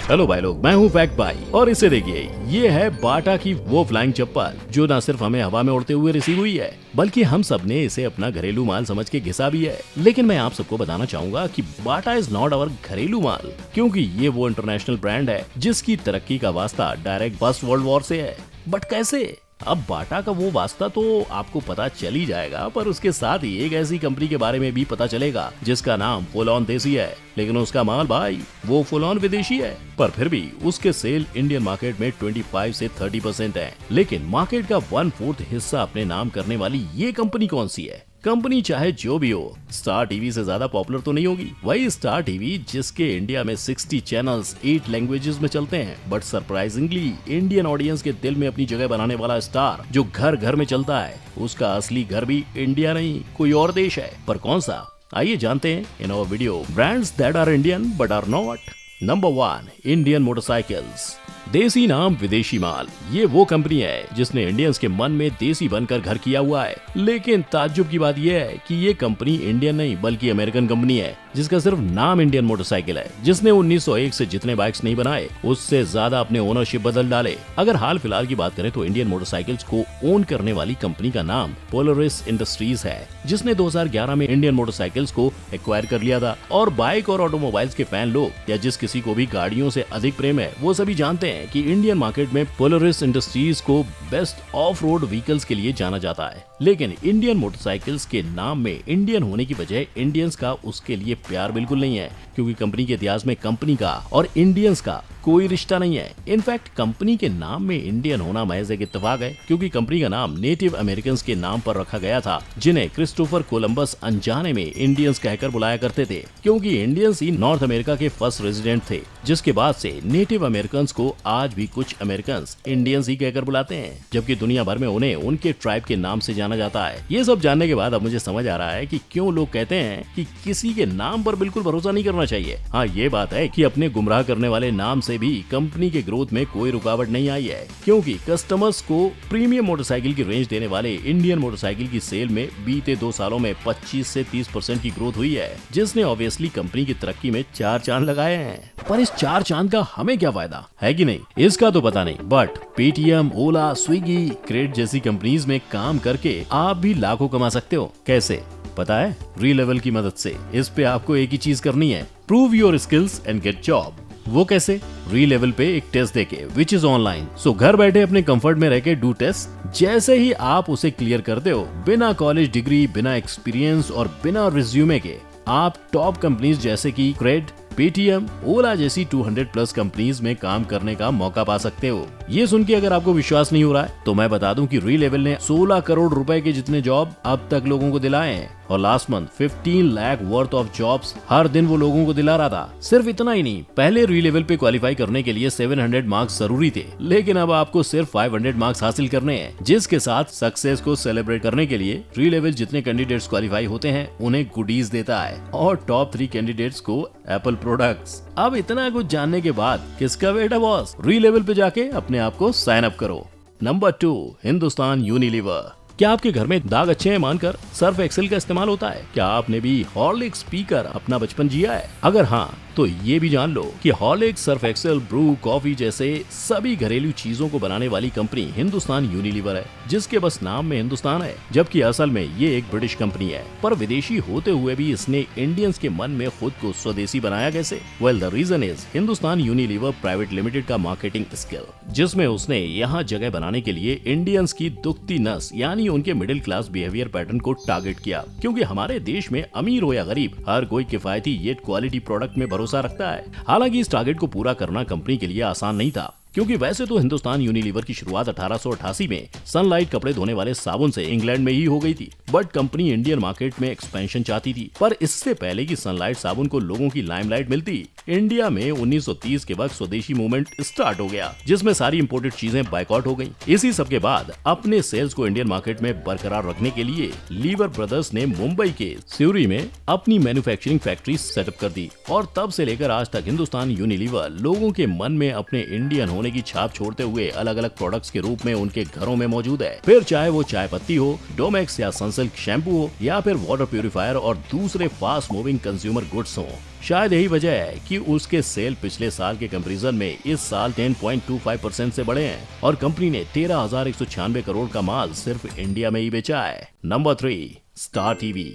Hello भाई लोग, मैं हूँ फैक्ट भाई और इसे देखिए, ये है बाटा की वो फ्लाइंग चप्पल जो न सिर्फ हमें हवा में उड़ते हुए रिसीव हुई है, बल्कि हम सब ने इसे अपना घरेलू माल समझ के घिसा भी है। लेकिन मैं आप सबको बताना चाहूंगा कि बाटा इज नॉट अवर घरेलू माल, क्योंकि ये वो इंटरनेशनल ब्रांड है जिसकी तरक्की का वास्ता डायरेक्ट फर्स्ट वर्ल्ड वॉर से है। बट कैसे? अब बाटा का वो वास्ता तो आपको पता चल ही जाएगा, पर उसके साथ ही एक ऐसी कंपनी के बारे में भी पता चलेगा जिसका नाम फुल ऑन देसी है, लेकिन उसका माल भाई वो फुल ऑन विदेशी है। पर फिर भी उसके सेल इंडियन मार्केट में 25 से 30% है। लेकिन मार्केट का 1/4 हिस्सा अपने नाम करने वाली ये कंपनी कौन सी है? कंपनी चाहे जो भी हो, स्टार टीवी से ज्यादा पॉपुलर तो नहीं होगी। वही स्टार टीवी जिसके इंडिया में 60 चैनल्स 8 लैंग्वेजेस में चलते हैं, बट सरप्राइजिंगली इंडियन ऑडियंस के दिल में अपनी जगह बनाने वाला स्टार जो घर घर में चलता है, उसका असली घर भी इंडिया नहीं कोई और देश है। पर कौन सा? आइए जानते हैं in our video brands that are Indian but are not. Number 1, Indian motorcycles. देसी नाम विदेशी माल। ये वो कंपनी है जिसने इंडियंस के मन में देसी बनकर घर किया हुआ है। लेकिन ताज्जुब की बात यह है कि ये कंपनी इंडियन नहीं बल्कि अमेरिकन कंपनी है, जिसका सिर्फ नाम इंडियन मोटरसाइकिल है, जिसने 1901 से जितने बाइक्स नहीं बनाए उससे ज्यादा अपने ओनरशिप बदल डाले। अगर हाल फिलहाल की बात करें तो इंडियन मोटरसाइकिल्स को ओन करने वाली कंपनी का नाम पोलरिस इंडस्ट्रीज है, जिसने 2011 में इंडियन मोटरसाइकिल्स को एक्वायर कर लिया था। और बाइक और ऑटोमोबाइल्स के फैन लोग या जिस किसी को भी गाड़ियों से अधिक प्रेम है, वो सभी जानते हैं कि इंडियन मार्केट में पोलरिस इंडस्ट्रीज को बेस्ट ऑफ रोड व्हीकल्स के लिए जाना जाता है। लेकिन इंडियन मोटरसाइकिल्स के नाम में इंडियन होने की बजाय इंडियंस का उसके लिए प्यार बिल्कुल नहीं है, क्योंकि कंपनी के इतिहास में कंपनी का और इंडियंस का कोई रिश्ता नहीं है। इनफैक्ट कंपनी के नाम में इंडियन होना महज एक इत्तेफाक है, क्योंकि कंपनी का नाम नेटिव अमेरिकन्स के नाम पर रखा गया था, जिन्हें क्रिस्टोफर कोलंबस अनजाने में इंडियंस कहकर बुलाया करते थे, क्योंकि इंडियंस ही नॉर्थ अमेरिका के फर्स्ट रेजिडेंट थे। जिसके बाद से नेटिव अमेरिकन्स को आज भी कुछ अमेरिकन्स इंडियंस ही कहकर बुलाते हैं, जबकि दुनिया भर में उन्हें उनके ट्राइब के नाम से जाना जाता है। ये सब जानने के बाद अब मुझे समझ आ रहा है कि क्यों लोग कहते हैं कि किसी के नाम पर बिल्कुल भरोसा नहीं करना चाहिए। हाँ, ये बात है कि अपने गुमराह करने वाले नाम से भी कंपनी के ग्रोथ में कोई रुकावट नहीं आई है, क्योंकि कस्टमर्स को प्रीमियम मोटरसाइकिल की रेंज देने वाले इंडियन मोटरसाइकिल की सेल में बीते 2 सालों में 25 से 30% की ग्रोथ हुई है, जिसने ऑब्वियसली कंपनी की तरक्की में 4 चांद लगाए हैं। पर इस 4 चांद का हमें क्या फायदा है कि नहीं, इसका तो पता नहीं। But Paytm, Ola, Swiggy, CRED जैसी कंपनीज में काम करके आप भी लाखों कमा सकते हो। कैसे? पता है? रीलेवल की मदद से। इस पे आपको एक ही चीज करनी है, prove your skills and get job. वो कैसे? रीलेवल पे एक टेस्ट देके, विच इज ऑनलाइन। सो घर बैठे अपने कंफर्ट में रह के डू टेस्ट। जैसे ही आप उसे क्लियर करते हो, बिना कॉलेज डिग्री, बिना एक्सपीरियंस और बिना रिज्यूमे के, आप टॉप कंपनीज जैसे कि क्रेड, पेटीएम, ओला जैसी 200+ कंपनीज में काम करने का मौका पा सकते हो। ये सुन के अगर आपको विश्वास नहीं हो रहा है तो मैं बता दूं कि रीलेवल ने 16 करोड़ रुपए के जितने जॉब अब तक लोगों को दिलाए हैं, और last month 15 lakh worth of jobs हर दिन वो लोगों को दिला रहा था। सिर्फ इतना ही नहीं, पहले रीलेवल पे क्वालिफाई करने के लिए 700 मार्क्स जरूरी थे, लेकिन अब आपको सिर्फ 500 मार्क्स हासिल करने हैं, जिसके साथ सक्सेस को सेलिब्रेट करने के लिए रीलेवल जितने कैंडिडेट्स क्वालिफाई होते हैं उन्हें गुडीज देता है, और टॉप 3 कैंडिडेट्स को एप्पल प्रोडक्ट्स। अब इतना कुछ जानने के बाद किसका वेट है बॉस? रीलेवल पे जाके अपने आप को साइन अप करो। Number 2, Hindustan Unilever. क्या आपके घर में दाग अच्छे हैं मानकर सर्फ एक्सेल का इस्तेमाल होता है? क्या आपने भी हॉर्लिक्स पीकर अपना बचपन जिया है? अगर हाँ, तो ये भी जान लो कि Horlicks, Surf Excel, Bru, coffee जैसे सभी घरेलू चीजों को बनाने वाली कंपनी हिंदुस्तान यूनिलीवर है, जिसके बस नाम में हिंदुस्तान है, जबकि असल में ये एक ब्रिटिश कंपनी है। पर विदेशी होते हुए भी इसने इंडियंस के मन में खुद को स्वदेशी बनाया कैसे? Well, the reason is Hindustan Unilever private limited का मार्केटिंग स्किल, जिसमें उसने यहाँ जगह बनाने के लिए इंडियंस की दुखती नस यानी उनके मिडिल क्लास बिहेवियर पैटर्न को टारगेट किया, क्योंकि हमारे देश में अमीर हो या गरीब, हर कोई किफायती येट क्वालिटी प्रोडक्ट में भरोसा रखता है। हालांकि इस टारगेट को पूरा करना कंपनी के लिए आसान नहीं था, क्योंकि वैसे तो हिंदुस्तान यूनिलीवर की शुरुआत 1888 में सनलाइट कपड़े धोने वाले साबुन से इंग्लैंड में ही हो गई थी, बट कंपनी इंडियन मार्केट में एक्सपेंशन चाहती थी। पर इससे पहले कि सनलाइट साबुन को लोगों की लाइमलाइट मिलती, इंडिया में 1930 के वक्त स्वदेशी मूवमेंट स्टार्ट हो गया, जिसमें सारी इंपोर्टेड चीजें बाइकआउट हो गई। इसी सब के बाद अपने सेल्स को इंडियन मार्केट में बरकरार रखने के लिए लीवर ब्रदर्स ने मुंबई के सिवरी में अपनी मैन्युफैक्चरिंग फैक्ट्री सेटअप कर दी, और तब से लेकर आज तक हिंदुस्तान यूनिलीवर लोगों के मन में अपने इंडियन होने की छाप छोड़ते हुए अलग अलग प्रोडक्ट्स के रूप में उनके घरों में मौजूद है। फिर चाहे वो चाय पत्ती हो, डोमेक्स या सनसिल्क शैम्पू हो, या फिर वाटर प्यूरिफायर और दूसरे फास्ट मूविंग कंज्यूमर गुड्स हो, शायद यही वजह है कि उसके सेल पिछले साल के कंपैरिजन में इस साल 10.25% से बढ़े हैं और कंपनी ने 13,196 करोड़ का माल सिर्फ इंडिया में ही बेचा है। Number 3, star TV.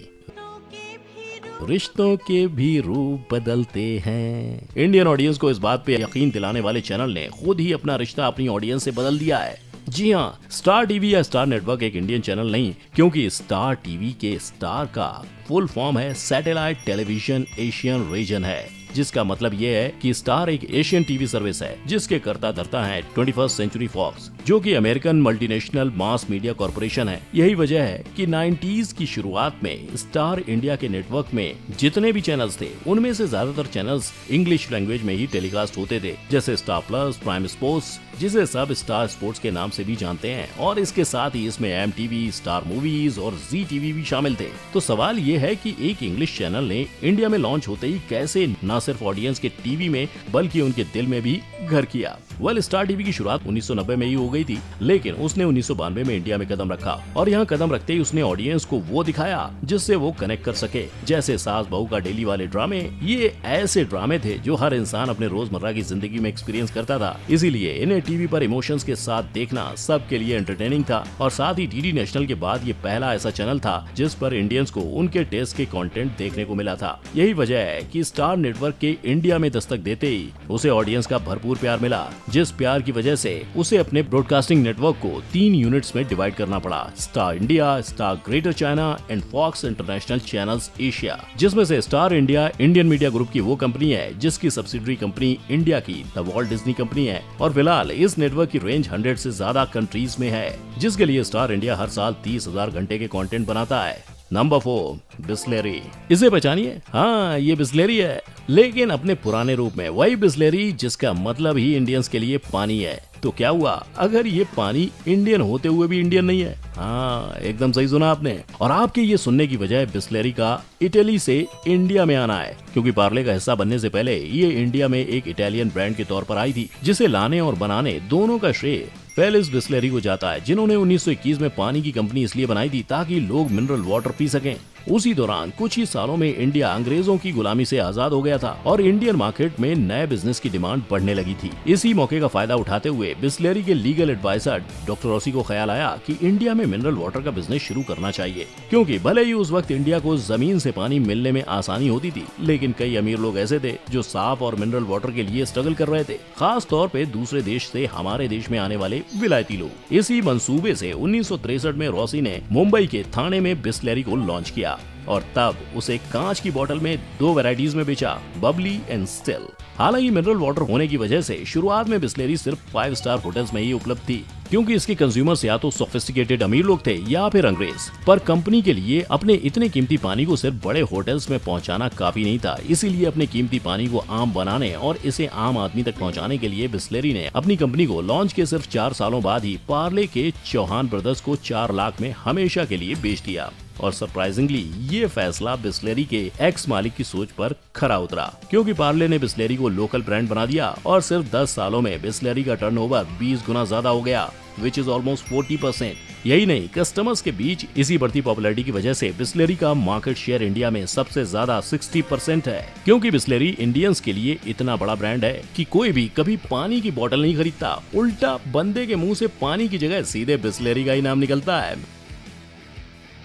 रिश्तों के भी रूप बदलते हैं। इंडियन ऑडियंस को इस बात पे यकीन दिलाने वाले चैनल ने खुद ही अपना रिश्ता अपनी ऑडियंस से बदल दिया है। जी हाँ, स्टार टीवी या स्टार नेटवर्क एक इंडियन चैनल नहीं, क्योंकि स्टार टीवी के स्टार का फुल फॉर्म है सैटेलाइट टेलीविजन एशियन रीजन है, जिसका मतलब ये है कि स्टार एक एशियन टीवी सर्विस है जिसके कर्ता धर्ता है 21st सेंचुरी फॉक्स, जो कि American multinational mass media corporation है। यही वजह है कि 90s की शुरुआत में स्टार इंडिया के नेटवर्क में जितने भी चैनल्स थे उनमें से ज्यादातर चैनल्स इंग्लिश लैंग्वेज में ही टेलीकास्ट होते थे, जैसे स्टार प्लस, प्राइम स्पोर्ट्स, जिसे सब स्टार स्पोर्ट्स के नाम से भी जानते हैं, और इसके साथ ही इसमें MTV, स्टार मूवीज और जी टीवी भी शामिल थे। तो सवाल ये है कि एक इंग्लिश चैनल ने इंडिया में लॉन्च होते ही कैसे न सिर्फ ऑडियंस के टीवी में बल्कि उनके दिल में भी घर किया। स्टार टीवी की शुरुआत 1990 में ही हो गई थी, लेकिन उसने 1992 में इंडिया में कदम रखा और यहाँ कदम रखते ही उसने ऑडियंस को वो दिखाया जिससे वो कनेक्ट कर सके, जैसे सास बहू का डेली वाले ड्रामे। ये ऐसे ड्रामे थे जो हर इंसान अपने रोजमर्रा की जिंदगी में एक्सपीरियंस करता था, इसीलिए इन्हें टीवी पर इमोशंस के साथ देखना सबके लिए एंटरटेनिंग था। और साथ ही डीडी नेशनल के बाद ये पहला ऐसा चैनल था जिस पर इंडियंस को उनके टेस्ट के कंटेंट देखने को मिला था। यही वजह है कि स्टार नेटवर्क के इंडिया में दस्तक देते ही उसे ऑडियंस का भरपूर प्यार मिला, जिस प्यार की वजह से उसे अपने ब्रॉडकास्टिंग नेटवर्क को 3 यूनिट्स में डिवाइड करना पड़ा, Star India, Star Greater China and Fox International channels Asia, जिसमें से Star India Indian media group की वो कंपनी है जिसकी सब्सिडरी कंपनी इंडिया की द वॉल्ट डिज्नी कंपनी है। और फिलहाल इस नेटवर्क की रेंज 100 से ज्यादा कंट्रीज में है, जिसके लिए स्टार इंडिया हर साल 30,000 घंटे के कंटेंट बनाता है। Number 4, Bisleri. इसे पहचानिए, हाँ ये बिस्लेरी है, लेकिन अपने पुराने रूप में। वही बिस्लेरी जिसका मतलब ही इंडियंस के लिए पानी है। तो क्या हुआ अगर ये पानी इंडियन होते हुए भी इंडियन नहीं है? हाँ, एकदम सही सुना आपने। और आपके ये सुनने की वजह बिस्लेरी का इटली से इंडिया में आना है, क्योंकि पार्ले का हिस्सा बनने से पहले ये इंडिया में एक इटालियन ब्रांड के तौर पर आई थी, जिसे लाने और बनाने दोनों का श्रेय फेलिस बिस्लेरी को जाता है, जिन्होंने 1921 में पानी की कंपनी इसलिए बनाई थी ताकि लोग मिनरल वाटर पी सकें। उसी दौरान कुछ ही सालों में इंडिया अंग्रेजों की गुलामी से आजाद हो गया था और इंडियन मार्केट में नए बिजनेस की डिमांड बढ़ने लगी थी। इसी मौके का फायदा उठाते हुए बिस्लेरी के लीगल एडवाइजर डॉक्टर रॉसी को ख्याल आया कि इंडिया में मिनरल वाटर का बिजनेस शुरू करना चाहिए, क्योंकि भले ही उस वक्त इंडिया को जमीन से पानी मिलने में आसानी होती थी, लेकिन कई अमीर लोग ऐसे थे जो साफ और मिनरल वाटर के लिए स्ट्रगल कर रहे थे, खास तौर पे दूसरे देश से हमारे देश में आने वाले विलायती लोग। इसी मंसूबे से 1963 में रॉसी ने मुंबई के थाने में बिस्लेरी को लॉन्च किया और तब उसे कांच की बोतल में 2 वैरायटीज में बेचा, बबली एंड स्टिल। हालांकि मिनरल वाटर होने की वजह से शुरुआत में बिस्लेरी सिर्फ 5 स्टार होटल्स में ही उपलब्ध थी, क्योंकि इसके कंज्यूमर्स या तो सोफिस्टिकेटेड अमीर लोग थे या फिर अंग्रेज। पर कंपनी के लिए अपने इतने कीमती पानी को सिर्फ बड़े होटल्स में पहुंचाना काफी नहीं था, इसीलिए अपने कीमती पानी को आम बनाने और इसे आम आदमी तक पहुंचाने के लिए बिस्लेरी ने अपनी कंपनी को लॉन्च के सिर्फ 4 सालों बाद ही पार्ले के चौहान ब्रदर्स को 4 लाख में हमेशा के लिए बेच दिया। और सरप्राइजिंगली ये फैसला बिस्लेरी के एक्स मालिक की सोच पर खरा उतरा, क्योंकि पार्ले ने बिस्लेरी को लोकल ब्रांड बना दिया और सिर्फ 10 सालों में बिस्लेरी का टर्नओवर 20 गुना ज्यादा हो गया, विच इज ऑलमोस्ट 40%। यही नहीं, कस्टमर्स के बीच इसी बढ़ती पॉपुलैरिटी की वजह से बिस्लेरी का मार्केट शेयर इंडिया में सबसे ज्यादा 60% है, क्योंकि बिस्लेरी इंडियंस के लिए इतना बड़ा ब्रांड है कि कोई भी कभी पानी की बोतल नहीं खरीदता, उल्टा बंदे के मुंह से पानी की जगह सीधे बिस्लेरी का ही नाम निकलता है,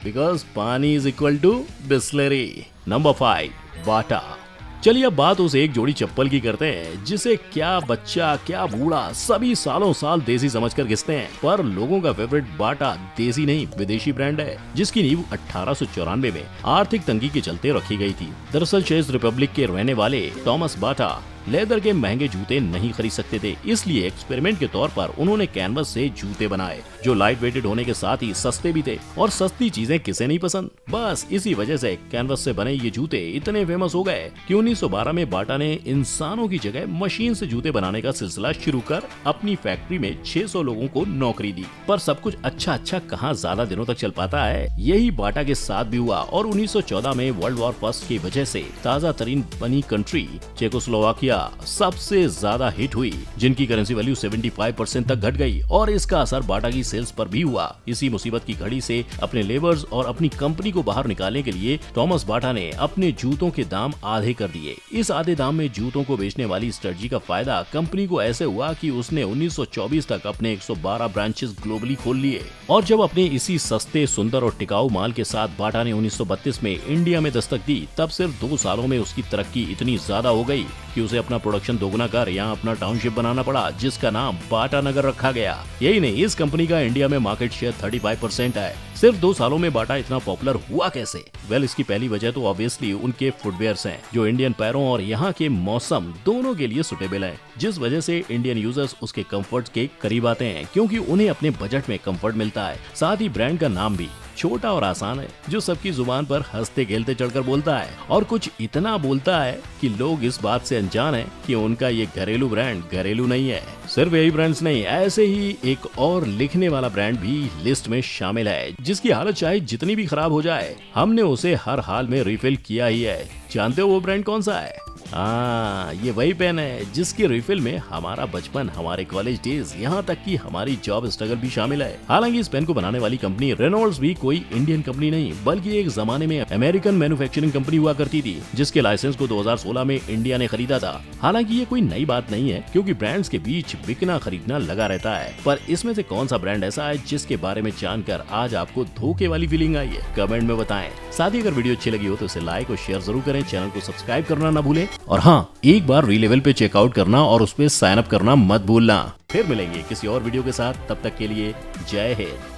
because paani is equal to Bisleri. Number 5, Bata. चलिए अब बात उस एक जोड़ी चप्पल की करते हैं जिसे क्या बच्चा क्या बूढ़ा सभी सालों साल देसी समझकर घिसते हैं, पर लोगों का फेवरेट बाटा देसी नहीं विदेशी ब्रांड है, जिसकी नींव 1894 में आर्थिक तंगी के चलते रखी गई थी। दरअसल चेक रिपब्लिक के रहने वाले टॉमस बाटा लेदर के महंगे जूते नहीं खरीद सकते थे, इसलिए एक्सपेरिमेंट के तौर पर उन्होंने कैनवस से जूते बनाए जो लाइट वेटेड होने के साथ ही सस्ते भी थे, और सस्ती चीजें किसे नहीं पसंद। बस इसी वजह से कैनवस से बने ये जूते इतने फेमस हो गए कि 1912 में बाटा ने इंसानों की जगह मशीन से जूते बनाने का सिलसिला शुरू कर अपनी फैक्ट्री में 600 लोगों को नौकरी दी। पर सब कुछ अच्छा कहाँ ज्यादा दिनों तक चल पाता है, यही बाटा के साथ भी हुआ और 1914 में वर्ल्ड वॉर फर्स्ट की वजह से ताजा तरीन बनी कंट्री चेकोस्लोवाकिया इंडिया सबसे ज्यादा हिट हुई, जिनकी करेंसी वैल्यू 75% तक घट गई और इसका असर बाटा की सेल्स पर भी हुआ। इसी मुसीबत की घड़ी से अपने लेबर्स और अपनी कंपनी को बाहर निकालने के लिए थॉमस बाटा ने अपने जूतों के दाम आधे कर दिए। इस आधे दाम में जूतों को बेचने वाली स्ट्रेटजी का फायदा कंपनी को ऐसे हुआ कि उसने 1924 तक अपने 112 ब्रांचेस ग्लोबली खोल लिए। और जब अपने इसी सस्ते, सुंदर और टिकाऊ माल के साथ बाटा ने 1932 में इंडिया में दस्तक दी, तब सिर्फ 2 सालों में उसकी तरक्की इतनी ज्यादा हो गई कि उसे अपना प्रोडक्शन दोगुना कर यहाँ अपना टाउनशिप बनाना पड़ा, जिसका नाम बाटा नगर रखा गया। यही नहीं, इस कंपनी का इंडिया में मार्केट शेयर 35% है। सिर्फ 2 सालों में बाटा इतना पॉपुलर हुआ कैसे? वेल, इसकी पहली वजह तो ऑब्वियसली उनके फुटवेयर्स हैं, जो इंडियन पैरों और यहाँ के मौसम दोनों के लिए सुटेबल है, जिस वजह से इंडियन यूजर्स उसके कंफर्ट के करीब आते हैं, क्योंकि उन्हें अपने बजट में कंफर्ट मिलता है। साथ ही ब्रांड का नाम भी छोटा और आसान है, जो सबकी जुबान पर हंसते खेलते चढ़कर बोलता है, और कुछ इतना बोलता है कि लोग इस बात से अनजान हैं कि उनका ये घरेलू ब्रांड घरेलू नहीं है। सिर्फ यही ब्रांड्स नहीं, ऐसे ही एक और लिखने वाला ब्रांड भी लिस्ट में शामिल है, जिसकी हालत चाहे जितनी भी खराब हो जाए, हमने उसे हर हाल में रिफिल किया ही है। जानते हो वो ब्रांड कौन सा है? ये वही पेन है जिसकी रिफिल में हमारा बचपन, हमारे कॉलेज डेज, यहाँ तक कि हमारी जॉब स्ट्रगल भी शामिल है। हालांकि इस पेन को बनाने वाली कंपनी रेनॉल्ड्स भी कोई इंडियन कंपनी नहीं, बल्कि एक जमाने में अमेरिकन मैन्युफैक्चरिंग कंपनी हुआ करती थी, जिसके लाइसेंस को 2016 में इंडिया ने खरीदा था। हालांकि ये कोई नई बात नहीं है, क्योंकि ब्रांड्स के बीच बिकना खरीदना लगा रहता है। पर इसमें से कौन सा ब्रांड ऐसा है जिसके बारे में जानकर आज आपको धोखे वाली फीलिंग आई है? कमेंट में बताएं। साथ ही अगर वीडियो अच्छी लगी हो तो इसे लाइक और शेयर जरूर करें, चैनल को सब्सक्राइब करना ना भूलें, और हाँ, एक बार रीलेवल पे चेकआउट करना और उस पे साइन अप करना मत भूलना। फिर मिलेंगे किसी और वीडियो के साथ, तब तक के लिए जय हिंद।